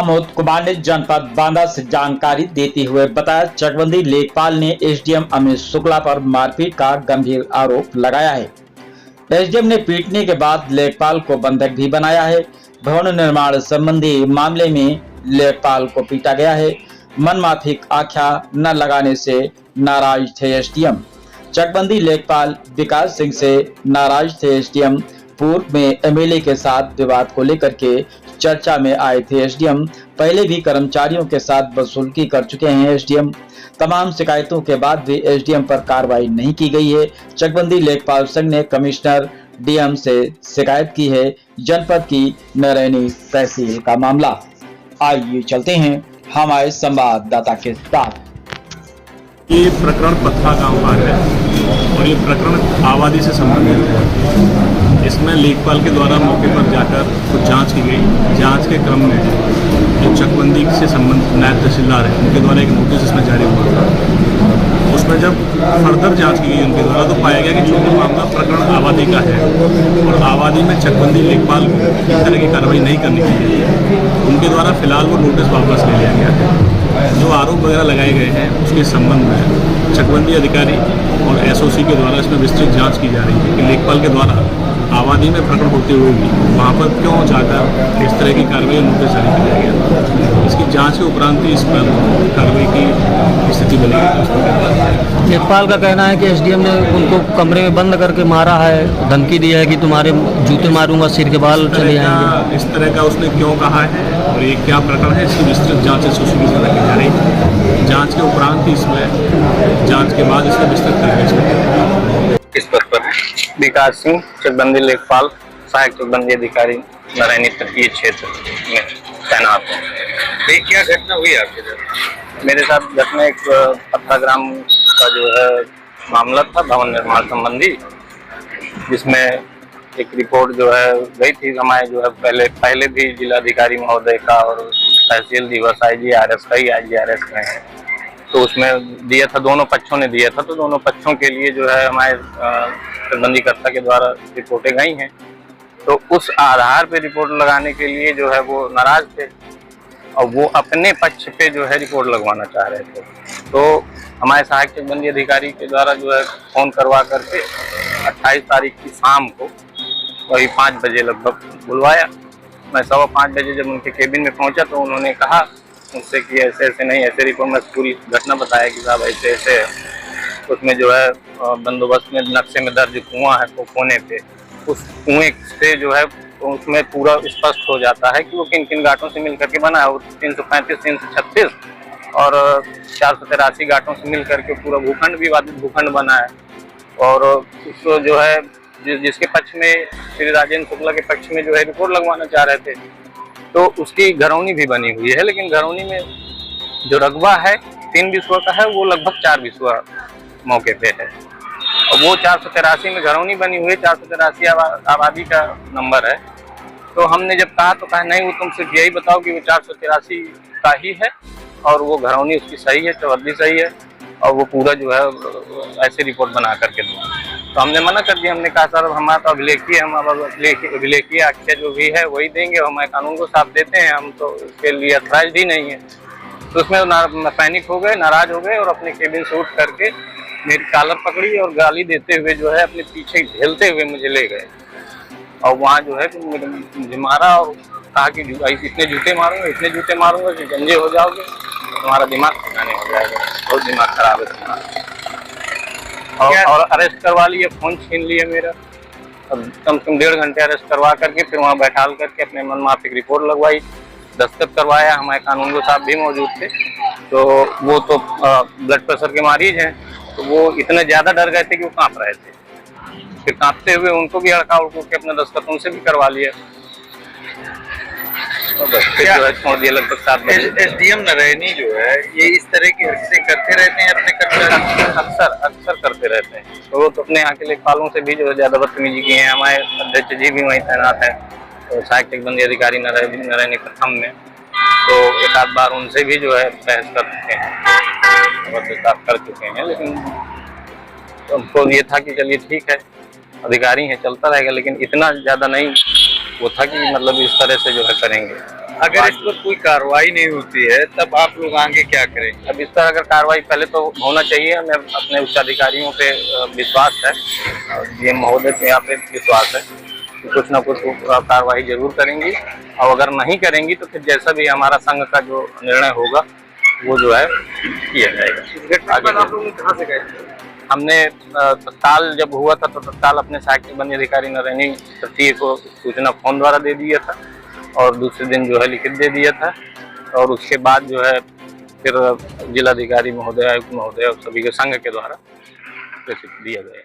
प्रमोद कुमार ने जनपद बांदा से जानकारी देते हुए बताया, चकबंदी लेखपाल ने एसडीएम अमित शुक्ला पर मारपीट का गंभीर आरोप लगाया है। एसडीएम ने पीटने के बाद लेखपाल को बंधक भी बनाया है। भवन निर्माण संबंधी मामले में लेखपाल को पीटा गया है। मनमाफिक आख्या न लगाने से नाराज थे एसडीएम। चकबंदी लेखपाल विकास सिंह से नाराज थे एसडीएम। पूर्व में एमएलए के साथ विवाद को लेकर के चर्चा में आए थे एसडीएम। पहले भी कर्मचारियों के साथ वसूली कर चुके हैं एसडीएम। तमाम शिकायतों के बाद भी एसडीएम पर कार्रवाई नहीं की गई है। चकबंदी लेखपाल संघ ने कमिश्नर डीएम से शिकायत की है। जनपद की नरैनी तहसील का मामला। आइए चलते हैं हमारे संवाददाता के साथ। ये प्रकरण पत्था गांव का है और ये प्रकरण आबादी से संबंधित है। इसमें लेखपाल के द्वारा मौके पर जाकर कुछ जांच की गई। जांच के क्रम में जो चकबंदी से संबंधित नायब तहसीलदार है उनके द्वारा एक नोटिस इसमें जारी हुआ था। उसमें जब फर्दर जांच की गई उनके द्वारा तो पाया गया कि चूंकि मामला प्रकरण आबादी का है और आबादी में चकबंदी लेखपाल को इस तरह की कार्रवाई नहीं करनी चाहिए, उनके द्वारा फिलहाल वो नोटिस वापस ले लिया गया है। जो आरोप वगैरह लगाए गए हैं उसके संबंध में चकबंदी अधिकारी और एसओसी के द्वारा इसमें विस्तृत जांच की जा रही है कि लेखपाल के द्वारा आबादी में प्रकरण होते हुए भी वहाँ पर क्यों जाकर इस तरह की कार्रवाई नोटिस जारी किया गया। इसकी जांच के उपरांत ही इस पर कार्रवाई की स्थिति बनेगी। लेखपाल का कहना है कि एसडीएम ने उनको कमरे में बंद करके मारा है, धमकी दी है कि तुम्हारे जूते मारूंगा, सिर के बाल चले जाएंगे। इस तरह का उसने क्यों कहा है और ये क्या प्रकरण है, इसकी विस्तृत जाँच एसओसी की की जा रही है। जाँच के उपरांत ही इसमें जाँच के बाद इसमें विस्तृत कार्रवाई। इस पद पर विकास सिंह, चकबंदी लेखपाल, सहायक चकबंदी अधिकारी, नारायणी तटीय क्षेत्र में तैनात है। क्या घटना हुई आपके साथ? मेरे साथ घटना एक पत्ता ग्राम का जो है मामला था, भवन निर्माण संबंधी, जिसमें एक रिपोर्ट जो है गई थी हमारे जो है पहले भी जिलाधिकारी महोदय का और तहसील दिवस IGRS का ही IGRS का है, तो उसमें दिया था, दोनों पक्षों ने दिया था। तो दोनों पक्षों के लिए जो है हमारे चकबंदीकर्ता के द्वारा रिपोर्टें गई हैं। तो उस आधार पे रिपोर्ट लगाने के लिए जो है वो नाराज थे और वो अपने पक्ष पे जो है रिपोर्ट लगवाना चाह रहे थे। तो हमारे सहायक चकबंदी अधिकारी के द्वारा जो है फ़ोन करवा करके 28 तारीख की शाम को वही 5 बजे लगभग बुलवाया। मैं 5:15 बजे जब उनके केबिन में पहुंचा तो उन्होंने कहा मुझसे कि ऐसे ऐसे नहीं, ऐसे रिपोर्ट में पूरी घटना बताया कि साहब ऐसे ऐसे है। उसमें जो है बंदोबस्त में नक्शे में दर्ज कुआं है, तो कोने पे उस कुएं से जो है उसमें पूरा स्पष्ट हो जाता है कि वो किन किन घाटों से मिल करके बना है। वो 335, 336 और 483 घाटों से मिल करके पूरा भूखंड, विवादित भूखंड बना है। और उसको जो है जिसके पक्ष में श्री राजेंद्र शुक्ला के पक्ष में जो है रिपोर्ट लगवाना चाह रहे थे, तो उसकी घरौनी भी बनी हुई है। लेकिन घरौनी में जो रकबा है 3 बिस्वा का है, वो लगभग 4 बिस्वा मौके पे है। और वो 483 में घरौनी बनी हुई है, 483 आबादी का नंबर है। तो हमने जब कहा तो कहा नहीं, वो तुम सिर्फ यही बताओ कि वो 483 का ही है और वो घरौनी उसकी सही है, चौहद्दी सही है और वो पूरा जो है ऐसे रिपोर्ट बना करके दो। तो हमने मना कर दिया। हमने कहा सर हमारा तो अभिलेखीय, हम अब अभिलेखीय आख्या जो भी है वही देंगे, हमारे कानून को साथ देते हैं, हम तो इसके लिए अथराइज्ड ही नहीं है। तो उसमें पैनिक हो गए, नाराज हो गए और अपने केबिन से उठ करके मेरी कॉलर पकड़ी और गाली देते हुए जो है अपने पीछे झेलते हुए मुझे ले गए और वहाँ जो है मुझे मारा और कहा कि इतने जूते मारूंगा कि गंजे हो जाओगे, तुम्हारा दिमाग ठिकाने हो जाएगा, बहुत दिमाग खराब है तुम्हारा। और अरेस्ट करवा लिए, फ़ोन छीन लिए मेरा। अब कम से कम 1.5 घंटे अरेस्ट करवा करके फिर वहाँ बैठाल करके अपने मनमाफिक रिपोर्ट लगवाई, दस्तखत करवाया। हमारे कानून साहब भी मौजूद थे। तो वो तो ब्लड प्रेशर के मरीज हैं, तो वो इतने ज़्यादा डर गए थे कि वो काँप रहे थे। फिर काँपते हुए उनको भी हड़का उड़को के अपने दस्तखत उनसे भी करवा लिया। छोड़ दिया लगभग 7 बजे। एसडीएम नारायणी जो है ये इस तरह की हरकतें करते रहते हैं अपने कर्मचारी? अक्सर करते रहते हैं। तो वो तो अपने यहाँ के लेखपालों से भी जो है ज़्यादा बदतमीजी की है। हमारे अध्यक्ष जी भी वहीं तैनात है, तो सहायक चकबंदी अधिकारी नारायणी प्रथम में, तो एक आध बार उनसे भी जो है बहस कर चुके हैं। लेकिन हमको ये था कि चलिए ठीक है, अधिकारी हैं, चलता रहेगा, लेकिन इतना ज़्यादा नहीं वो था कि मतलब इस तरह से जो है करेंगे। अगर इस पर कोई कार्रवाई नहीं होती है तब आप लोग आगे क्या करें? अब इस पर अगर कार्रवाई पहले तो होना चाहिए, हमें अपने उच्चाधिकारियों पे विश्वास है, डीएम महोदय पे यहाँ पे विश्वास है कि कुछ ना कुछ कार्रवाई जरूर करेंगी, और अगर नहीं करेंगी तो फिर जैसा भी हमारा संघ का जो निर्णय होगा वो जो है किया जाएगा। आप लोग कहाँ से गए? हमने तत्काल जब हुआ था तो तत्काल अपने सहायक वन अधिकारी नरैनी तृतीय को सूचना फोन द्वारा दे दिया था, और दूसरे दिन जो है लिखित दे दिया था, और उसके बाद जो है फिर जिलाधिकारी महोदय, आयुक्त महोदय और सभी के संघ के द्वारा प्रेषित दिया गया।